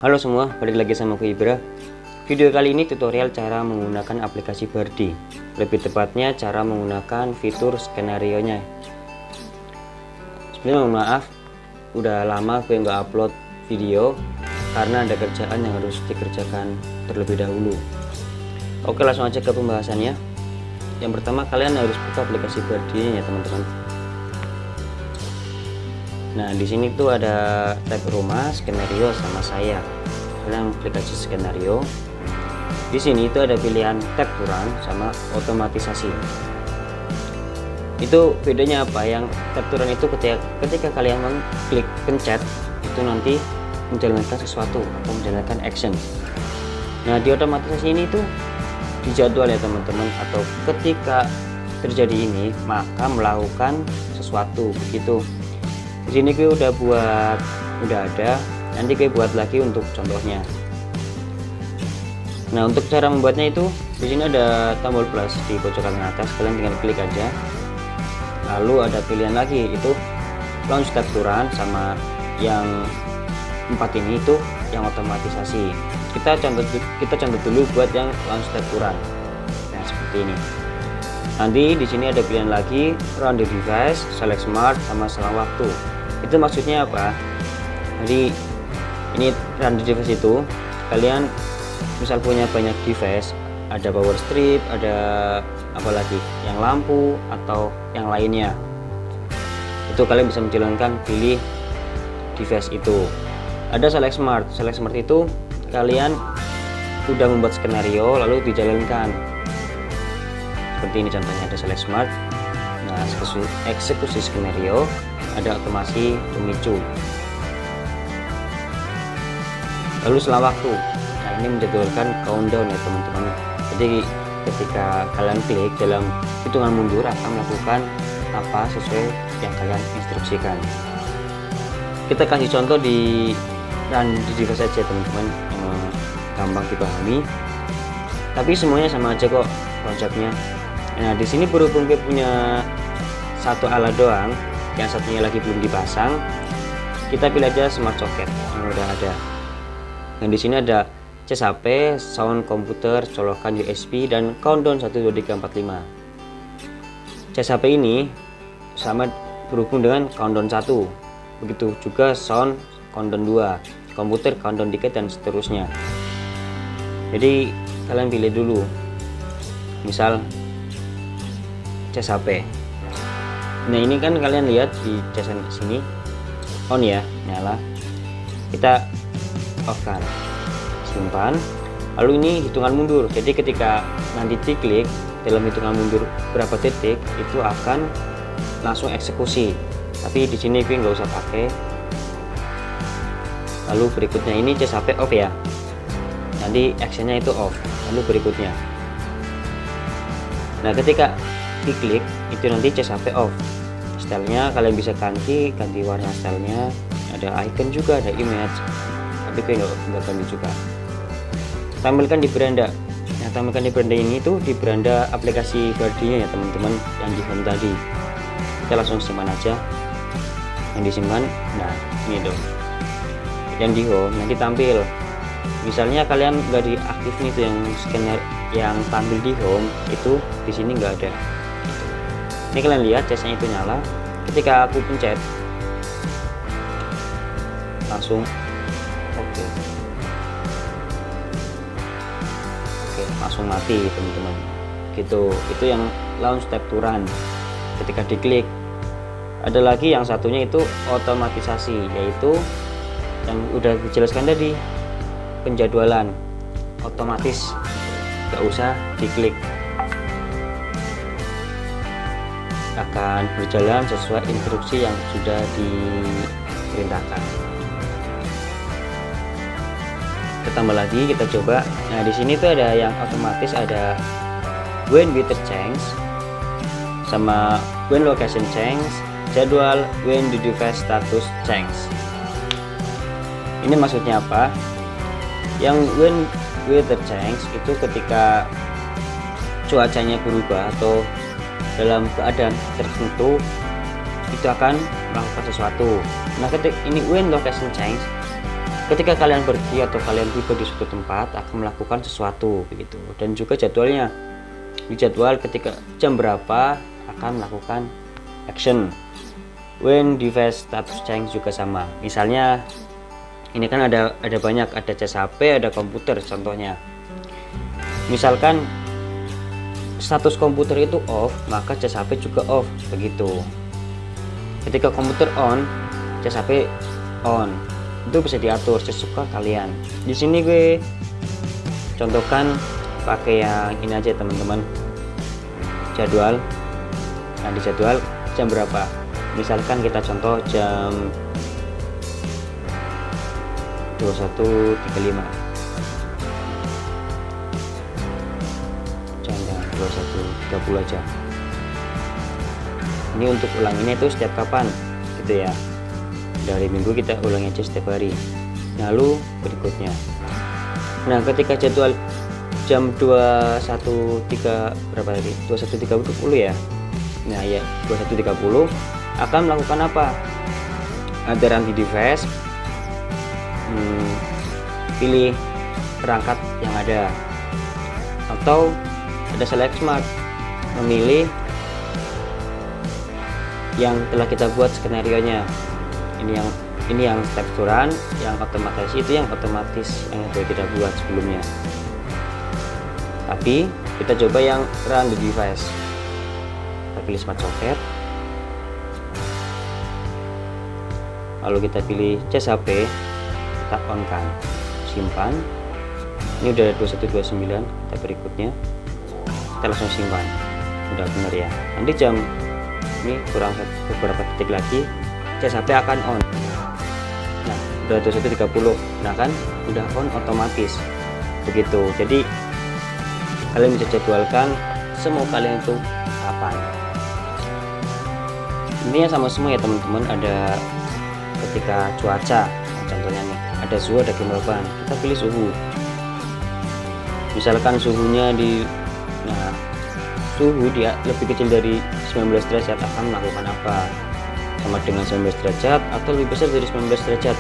Halo semua, balik lagi sama aku Ibra. Video kali ini tutorial cara menggunakan aplikasi Bardi. Lebih tepatnya cara menggunakan fitur skenario nya. Sebenarnya mohon maaf, udah lama gue nggak upload video karena ada kerjaan yang harus dikerjakan terlebih dahulu. Oke, langsung aja ke pembahasannya. Yang pertama, kalian harus buka aplikasi Bardi ya teman-teman. Nah, di sini tuh ada tab rumah, skenario, sama saya. Kalian klik aja skenario. Di sini itu ada pilihan tab turan sama otomatisasi. Itu bedanya apa? Yang tab turan itu ketika kalian mengklik pencet itu nanti menjalankan sesuatu atau menjalankan action. Nah, di otomatisasi ini tuh dijadwal ya teman-teman, atau ketika terjadi ini maka melakukan sesuatu begitu. Di sini gue udah ada, nanti gue buat lagi untuk contohnya. Nah, untuk cara membuatnya itu di sini ada tombol plus di pojok kanan atas, kalian tinggal klik aja. Lalu ada pilihan lagi itu launch tab turan, sama yang 4 ini itu yang otomatisasi. Kita contoh dulu buat yang launch tab turan. Nah, seperti ini. Nanti di sini ada pilihan lagi run the device, select smart, sama selang waktu. Itu maksudnya apa? Jadi ini run the device itu kalian misal punya banyak device, ada power strip, ada apa lagi yang lampu atau yang lainnya, itu kalian bisa menjalankan pilih device itu. Ada select smart itu kalian udah membuat skenario lalu dijalankan seperti ini contohnya. Ada select smart, nah eksekusi skenario, ada otomasi pemicu, lalu selang waktu. Nah, ini menjadwalkan countdown ya teman-teman. Jadi ketika kalian klik dalam hitungan mundur akan melakukan apa sesuai yang kalian instruksikan. Kita kasih contoh di run di device saja teman-teman, gampang dipahami. Tapi semuanya sama aja kok konsepnya. Nah, di sini berhubung gue punya satu alat doang, yang satunya lagi belum dipasang, kita pilih aja smart socket yang udah ada. Dan di sini ada cas HP, sound komputer, colokan USB, dan countdown 1 2 3 4 5. Cas HP ini sama berhubung dengan countdown 1. Begitu juga sound countdown 2, komputer countdown 3, dan seterusnya. Jadi kalian pilih dulu. Misal cas HP. Nah, ini kan kalian lihat di cas sini on ya, nyala. Kita off kan, simpan. Lalu ini hitungan mundur, jadi ketika nanti diklik dalam hitungan mundur berapa detik itu akan langsung eksekusi. Tapi di sini gue nggak usah pakai. Lalu berikutnya ini cas HP off ya, nanti actionnya itu off. Lalu berikutnya, nah ketika diklik itu nanti cas HP off. Stylenya kalian bisa ganti warna stylenya, ada icon juga, ada image, tapi gue nggak ganti juga. Tampilkan di beranda. Nah, tampilkan di beranda ini tuh di beranda aplikasi Bardi ya teman-teman, yang di home tadi. Kita langsung simpan aja yang disimpan. Nah, ini dong yang di home, nanti tampil. Misalnya kalian nggak diaktifin itu yang scanner yang tampil di home, itu di sini nggak ada. Ini kalian lihat casnya itu nyala. Ketika aku pencet langsung oke, langsung mati teman-teman gitu. Itu yang launch tab turan. Ketika diklik, ada lagi yang satunya itu otomatisasi, yaitu yang udah dijelaskan tadi, penjadwalan otomatis, gak usah diklik, akan berjalan sesuai instruksi yang sudah diperintahkan. Kita tambah lagi, kita coba. Nah, di sini tuh ada yang otomatis, ada when weather change, sama when location change, jadwal, when the device status change. Ini maksudnya apa? Yang when weather change itu ketika cuacanya berubah atau dalam keadaan tertentu itu akan melakukan sesuatu. Nah, ketika ini when location change ketika kalian pergi atau kalian tiba di suatu tempat akan melakukan sesuatu begitu, dan juga jadwalnya di jadwal ketika jam berapa akan melakukan action. When device status change juga sama, misalnya ini kan ada banyak, ada cas HP, ada komputer contohnya. Misalkan status komputer itu off, maka cas HP juga off begitu. Ketika komputer on, cas HP on. Itu bisa diatur sesuka kalian. Di sini gue contohkan pakai yang ini aja teman-teman, jadwal. Nah di jadwal jam berapa, misalkan kita contoh jam 21.35, jangan 21.30 aja. Ini untuk ulanginnya itu setiap kapan gitu ya, dari minggu kita ulangi aja setiap hari. Lalu berikutnya, nah ketika jadwal jam 21.30 berapa tadi, 21.30 ya, nah ya 21.30 akan melakukan apa, ada run di device, pilih perangkat yang ada, atau ada select smart, memilih yang telah kita buat skenario nya. Ini yang step to run, yang otomatis itu yang otomatis yang sudah kita buat sebelumnya. Tapi kita coba yang run the device. Kita pilih smart socket, lalu kita pilih cas HP, kita on kan, simpan. Ini udah 21.29, kita berikutnya kita langsung simpan, udah bener ya. Nanti jam ini kurang beberapa detik lagi cas HP akan on. Nah udah 21.30, nah kan udah on otomatis begitu. Jadi kalian bisa jadwalkan semua kalian itu kapan. Ini sama semua ya teman-teman. Ada ketika cuaca, nah, contohnya nih ada suhu, ada kelembaban, kita pilih suhu. Misalkan suhunya suhu dia lebih kecil dari 19 derajat akan melakukan apa, sama dengan 19 derajat atau lebih besar dari 19 derajat,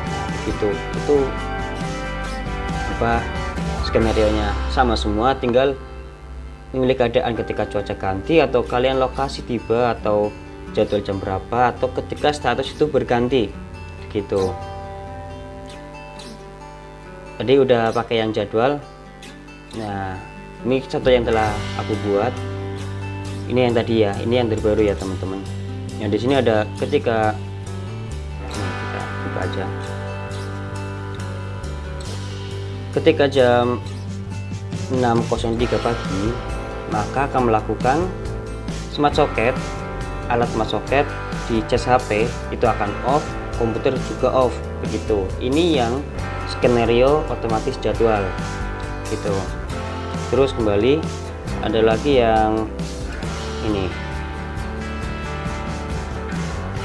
nah, begitu. Itu apa skenario nya sama semua, tinggal memilih keadaan ketika cuaca ganti, atau kalian lokasi tiba, atau jadwal jam berapa, atau ketika status itu berganti gitu. Tadi udah pakai yang jadwal. Nah ini contoh yang telah aku buat. Ini yang tadi ya, ini yang terbaru ya teman-teman. Yang di sini ada ketika kita buka aja, ketika jam 6.03 pagi maka akan melakukan smart socket, alat smart socket di cas HP itu akan off, komputer juga off begitu. Ini yang skenario otomatis jadwal gitu. Terus kembali ada lagi yang ini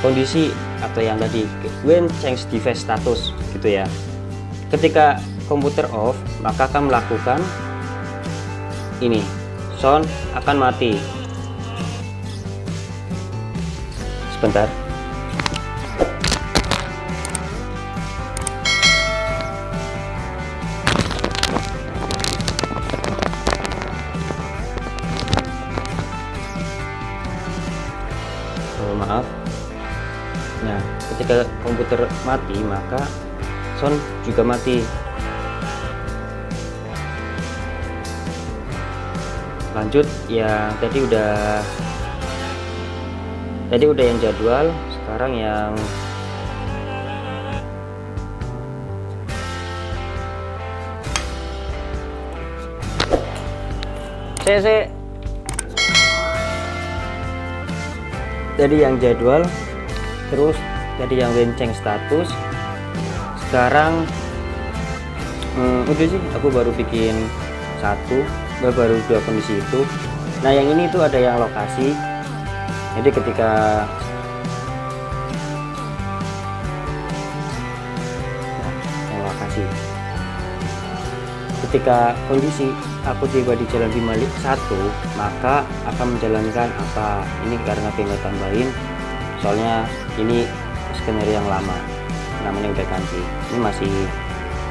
kondisi, atau yang tadi when change device status gitu ya. Ketika komputer off maka akan melakukan ini, sound akan mati. Sebentar. Maaf. Nah ketika komputer mati maka sound juga mati. Lanjut yang tadi udah yang jadwal, sekarang yang tadi yang jadwal, terus tadi yang wenceng status. Sekarang udah sih aku baru bikin baru dua kondisi itu. Nah yang ini tuh ada yang lokasi, jadi ketika yang lokasi, ketika kondisi aku tiba di jalan 51 maka akan menjalankan apa ini, karena pengen tambahin soalnya ini skenario yang lama. namanya udah ganti. Ini masih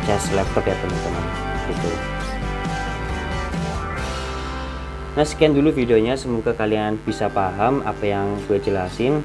cas laptop ya teman-teman gitu. Nah sekian dulu videonya, semoga kalian bisa paham apa yang gue jelasin.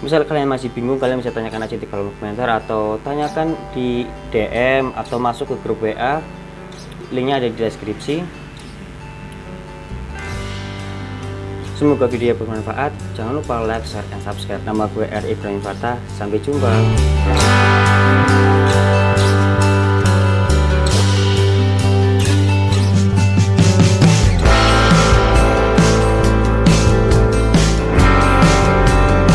Misal kalian masih bingung, kalian bisa tanyakan aja di kolom komentar atau tanyakan di DM atau masuk ke grup WA, linknya ada di deskripsi. Semoga video bermanfaat, jangan lupa like, share, dan subscribe. Nama gue R. Ibrahim Fatah, sampai jumpa.